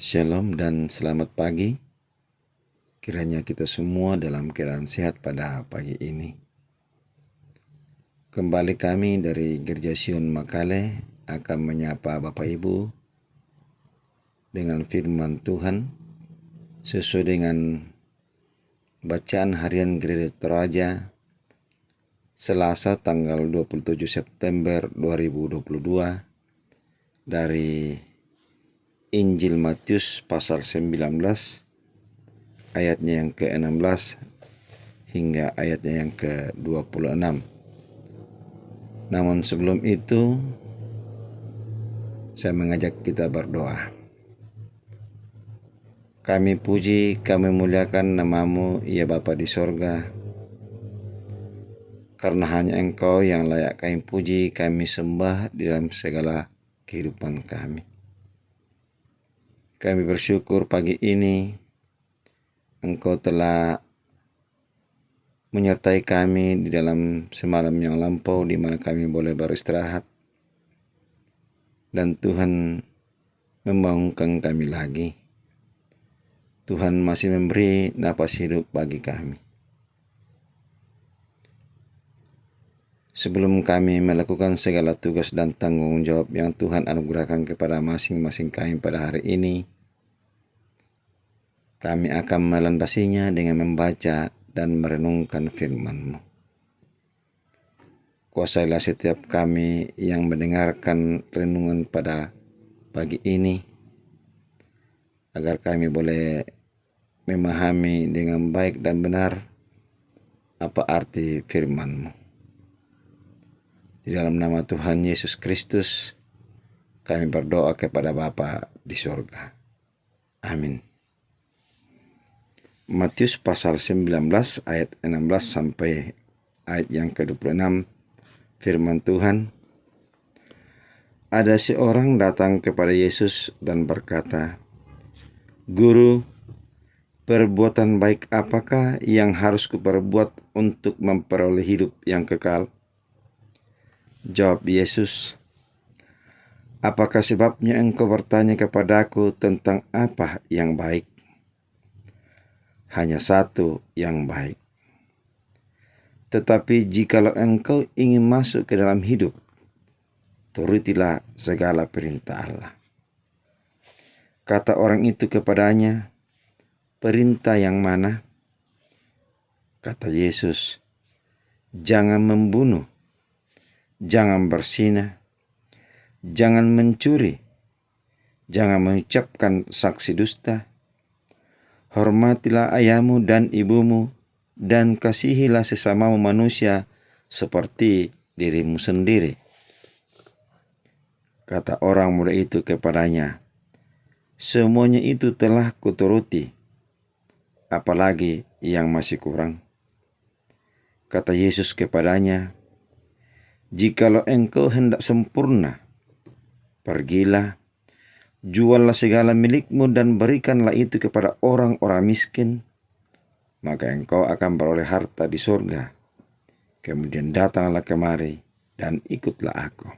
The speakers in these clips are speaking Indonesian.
Shalom dan selamat pagi. Kiranya kita semua dalam keadaan sehat pada pagi ini. Kembali kami dari Gereja Sion Makale akan menyapa Bapak Ibu dengan firman Tuhan sesuai dengan bacaan harian Gereja Toraja Selasa tanggal 27 September 2022 dari Injil Matius pasal 19 ayatnya yang ke-16 hingga ayatnya yang ke-26. Namun sebelum itu, saya mengajak kita berdoa. Kami puji, kami muliakan nama-Mu, ya Bapa di sorga, karena hanya Engkau yang layak kami puji, kami sembah di dalam segala kehidupan kami. Kami bersyukur pagi ini, Engkau telah menyertai kami di dalam semalam yang lampau di mana kami boleh beristirahat. Dan Tuhan membangunkan kami lagi. Tuhan masih memberi napas hidup bagi kami. Sebelum kami melakukan segala tugas dan tanggung jawab yang Tuhan anugerahkan kepada masing-masing kami pada hari ini, kami akan melandasinya dengan membaca dan merenungkan firman-Mu. Kuasailah setiap kami yang mendengarkan renungan pada pagi ini, agar kami boleh memahami dengan baik dan benar apa arti firman-Mu. Di dalam nama Tuhan Yesus Kristus, kami berdoa kepada Bapa di sorga. Amin. Matius pasal 19 ayat 16 sampai ayat yang ke-26, firman Tuhan. Ada seorang datang kepada Yesus dan berkata, "Guru, perbuatan baik apakah yang harus kuperbuat untuk memperoleh hidup yang kekal?" Jawab Yesus, "Apakah sebabnya engkau bertanya kepadaku tentang apa yang baik? Hanya satu yang baik. Tetapi jikalau engkau ingin masuk ke dalam hidup, turutilah segala perintah Allah." Kata orang itu kepadanya, "Perintah yang mana?" Kata Yesus, "Jangan membunuh, jangan berzinah, jangan mencuri, jangan mengucapkan saksi dusta, hormatilah ayahmu dan ibumu, dan kasihilah sesamamu manusia seperti dirimu sendiri." Kata orang muda itu kepadanya, "Semuanya itu telah kuturuti, apalagi yang masih kurang?" Kata Yesus kepadanya, "Jikalau engkau hendak sempurna, pergilah, juallah segala milikmu dan berikanlah itu kepada orang-orang miskin, maka engkau akan beroleh harta di surga. Kemudian datanglah kemari dan ikutlah aku."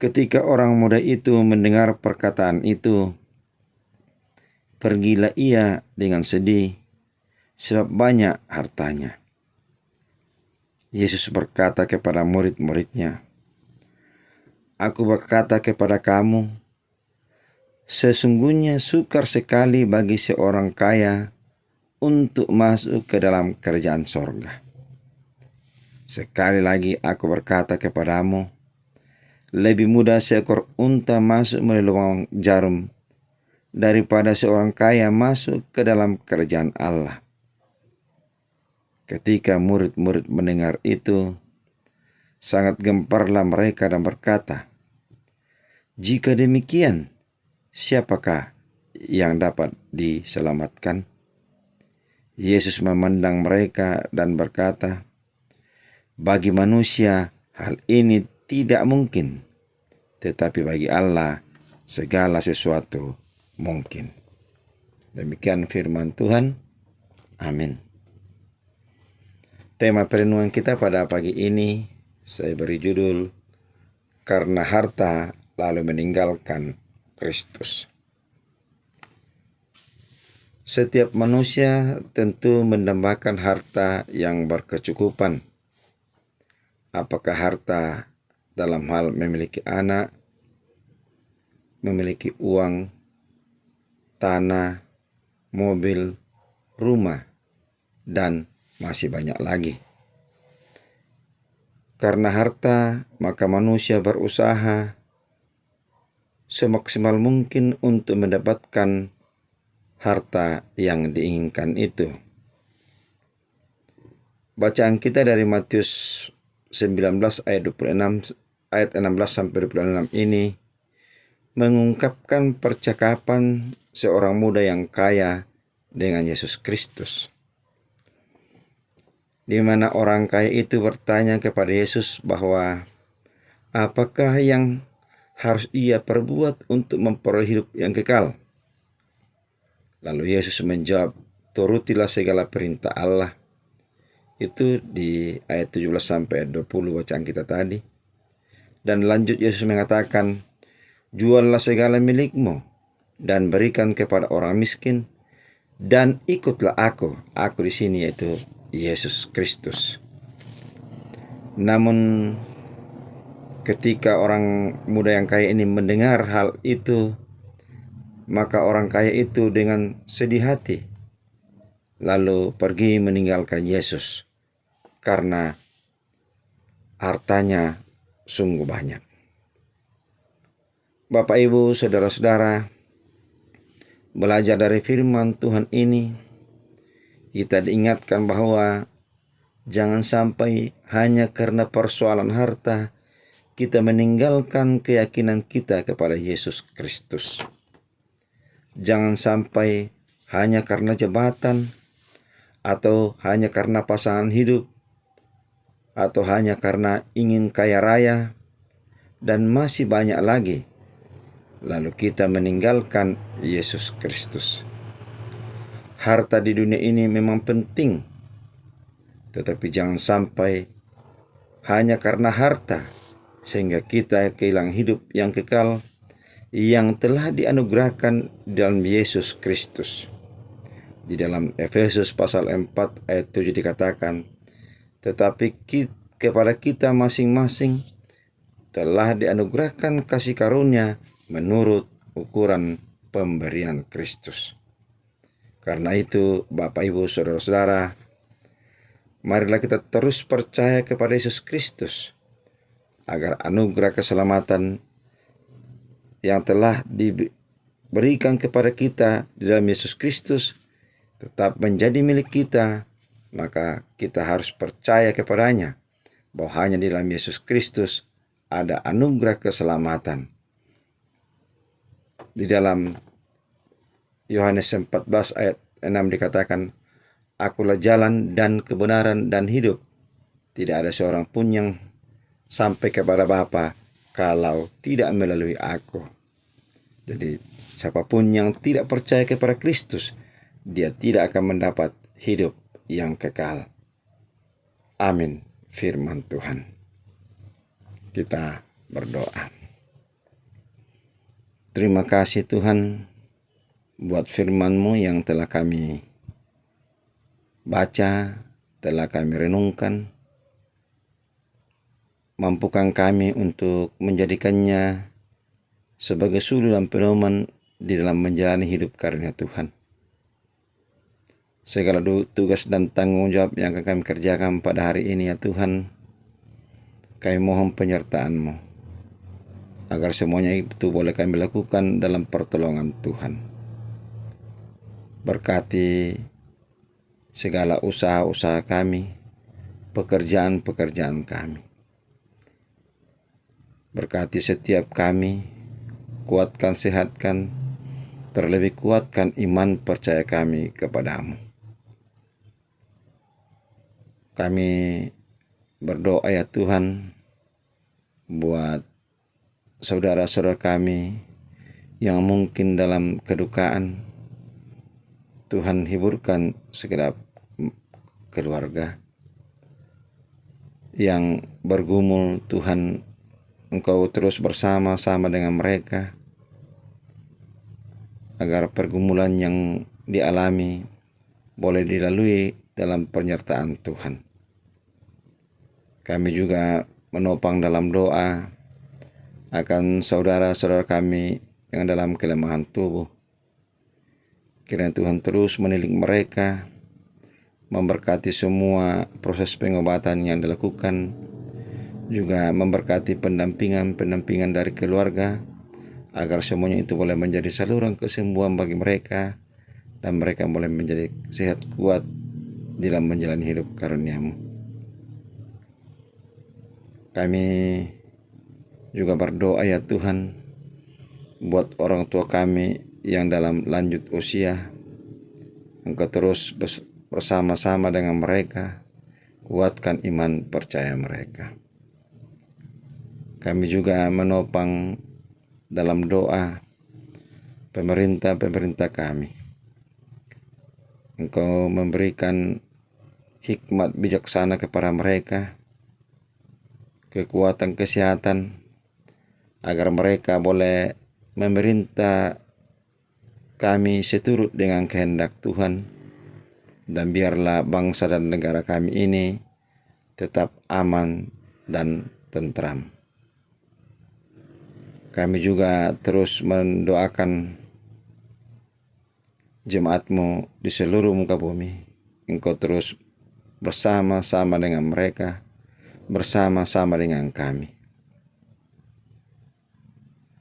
Ketika orang muda itu mendengar perkataan itu, pergilah ia dengan sedih, sebab banyak hartanya. Yesus berkata kepada murid-muridnya, "Aku berkata kepada kamu, sesungguhnya sukar sekali bagi seorang kaya untuk masuk ke dalam kerajaan sorga. Sekali lagi aku berkata kepadamu, lebih mudah seekor unta masuk melalui lubang jarum daripada seorang kaya masuk ke dalam kerajaan Allah." Ketika murid-murid mendengar itu, sangat gemparlah mereka dan berkata, "Jika demikian, siapakah yang dapat diselamatkan?" Yesus memandang mereka dan berkata, "Bagi manusia hal ini tidak mungkin, tetapi bagi Allah segala sesuatu mungkin." Demikian firman Tuhan. Amin. Tema perenungan kita pada pagi ini saya beri judul, "Karena harta lalu meninggalkan Kristus. Setiap manusia tentu mendambakan harta yang berkecukupan. Apakah harta dalam hal memiliki anak, memiliki uang, tanah, mobil, rumah, dan masih banyak lagi. Karena harta, maka manusia berusaha semaksimal mungkin untuk mendapatkan harta yang diinginkan itu. Bacaan kita dari Matius 19 ayat 26 ayat 16 sampai 26 ini mengungkapkan percakapan seorang muda yang kaya dengan Yesus Kristus, di mana orang kaya itu bertanya kepada Yesus bahwa apakah yang harus ia perbuat untuk memperoleh hidup yang kekal. Lalu Yesus menjawab, turutilah segala perintah Allah. Itu di ayat 17 sampai 20 bacaan kita tadi. Dan lanjut Yesus mengatakan, juallah segala milikmu dan berikan kepada orang miskin dan ikutlah aku. Aku di sini yaitu Yesus Kristus. Namun ketika orang muda yang kaya ini mendengar hal itu, maka orang kaya itu dengan sedih hati lalu pergi meninggalkan Yesus karena hartanya sungguh banyak. Bapak, Ibu, saudara-saudara, belajar dari firman Tuhan ini, kita diingatkan bahwa jangan sampai hanya karena persoalan harta kita meninggalkan keyakinan kita kepada Yesus Kristus. Jangan sampai hanya karena jabatan, atau hanya karena pasangan hidup, atau hanya karena ingin kaya raya, dan masih banyak lagi, lalu kita meninggalkan Yesus Kristus. Harta di dunia ini memang penting, tetapi jangan sampai hanya karena harta sehingga kita kehilangan hidup yang kekal yang telah dianugerahkan dalam Yesus Kristus. Di dalam Efesus pasal 4 ayat 7 dikatakan, tetapi kepada kita masing-masing telah dianugerahkan kasih karunia menurut ukuran pemberian Kristus. Karena itu, Bapak, Ibu, saudara-saudara, marilah kita terus percaya kepada Yesus Kristus agar anugerah keselamatan yang telah diberikan kepada kita di dalam Yesus Kristus tetap menjadi milik kita. Maka kita harus percaya kepadanya bahwa hanya di dalam Yesus Kristus ada anugerah keselamatan. Di dalam Yohanes 14 ayat 6 dikatakan, akulah jalan dan kebenaran dan hidup. Tidak ada seorang pun yang sampai kepada Bapa kalau tidak melalui aku. Jadi siapapun yang tidak percaya kepada Kristus, dia tidak akan mendapat hidup yang kekal. Amin. Firman Tuhan. Kita berdoa. Terima kasih Tuhan buat firman-Mu yang telah kami baca, telah kami renungkan. Mampukan kami untuk menjadikannya sebagai suluh dan pedoman di dalam menjalani hidup karunia Tuhan. Segala tugas dan tanggung jawab yang akan kami kerjakan pada hari ini ya Tuhan, kami mohon penyertaan-Mu agar semuanya itu boleh kami lakukan dalam pertolongan Tuhan. Berkati segala usaha-usaha kami, pekerjaan-pekerjaan kami. Berkati setiap kami, kuatkan, sehatkan, terlebih kuatkan iman percaya kami kepadamu. Kami berdoa ya Tuhan buat saudara-saudara kami yang mungkin dalam kedukaan. Tuhan hiburkan segenap keluarga yang bergumul. Tuhan, Engkau terus bersama-sama dengan mereka. agar pergumulan yang dialami boleh dilalui dalam penyertaan Tuhan. Kami juga menopang dalam doa akan saudara-saudara kami yang dalam kelemahan tubuh. Kiranya Tuhan terus menilik mereka, memberkati semua proses pengobatan yang dilakukan, juga memberkati pendampingan dari keluarga, agar semuanya itu boleh menjadi saluran kesembuhan bagi mereka, dan mereka boleh menjadi sehat kuat dalam menjalani hidup karunia-Mu. Kami juga berdoa ya Tuhan, buat orang tua kami yang dalam lanjut usia, Engkau terus bersama-sama dengan mereka, kuatkan iman percaya mereka. Kami juga menopang dalam doa pemerintah kami. Engkau memberikan hikmat bijaksana kepada mereka, kekuatan kesehatan, agar mereka boleh memerintah kami seturut dengan kehendak Tuhan, dan biarlah bangsa dan negara kami ini tetap aman dan tentram. Kami juga terus mendoakan jemaat-Mu di seluruh muka bumi. Engkau terus bersama-sama dengan mereka, bersama-sama dengan kami.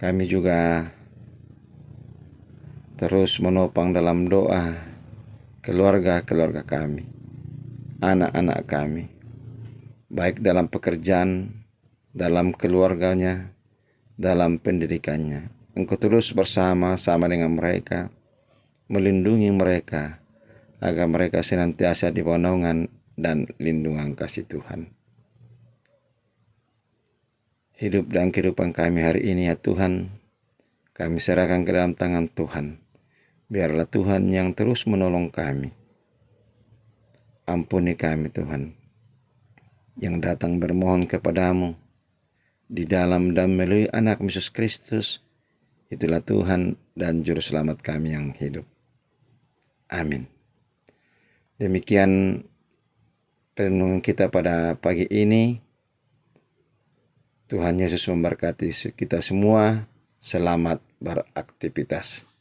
Kami juga terus menopang dalam doa keluarga-keluarga kami, anak-anak kami, baik dalam pekerjaan, dalam keluarganya, dalam pendidikannya. Engkau terus bersama-sama dengan mereka, melindungi mereka, agar mereka senantiasa di naungan dan lindungan kasih Tuhan. Hidup dan kehidupan kami hari ini ya Tuhan, kami serahkan ke dalam tangan Tuhan. Biarlah Tuhan yang terus menolong kami. Ampuni kami Tuhan, yang datang bermohon kepadamu di dalam dan melalui anak Yesus Kristus. Itulah Tuhan dan Juru Selamat kami yang hidup. Amin. Demikian renungan kita pada pagi ini. Tuhan Yesus memberkati kita semua. Selamat beraktivitas.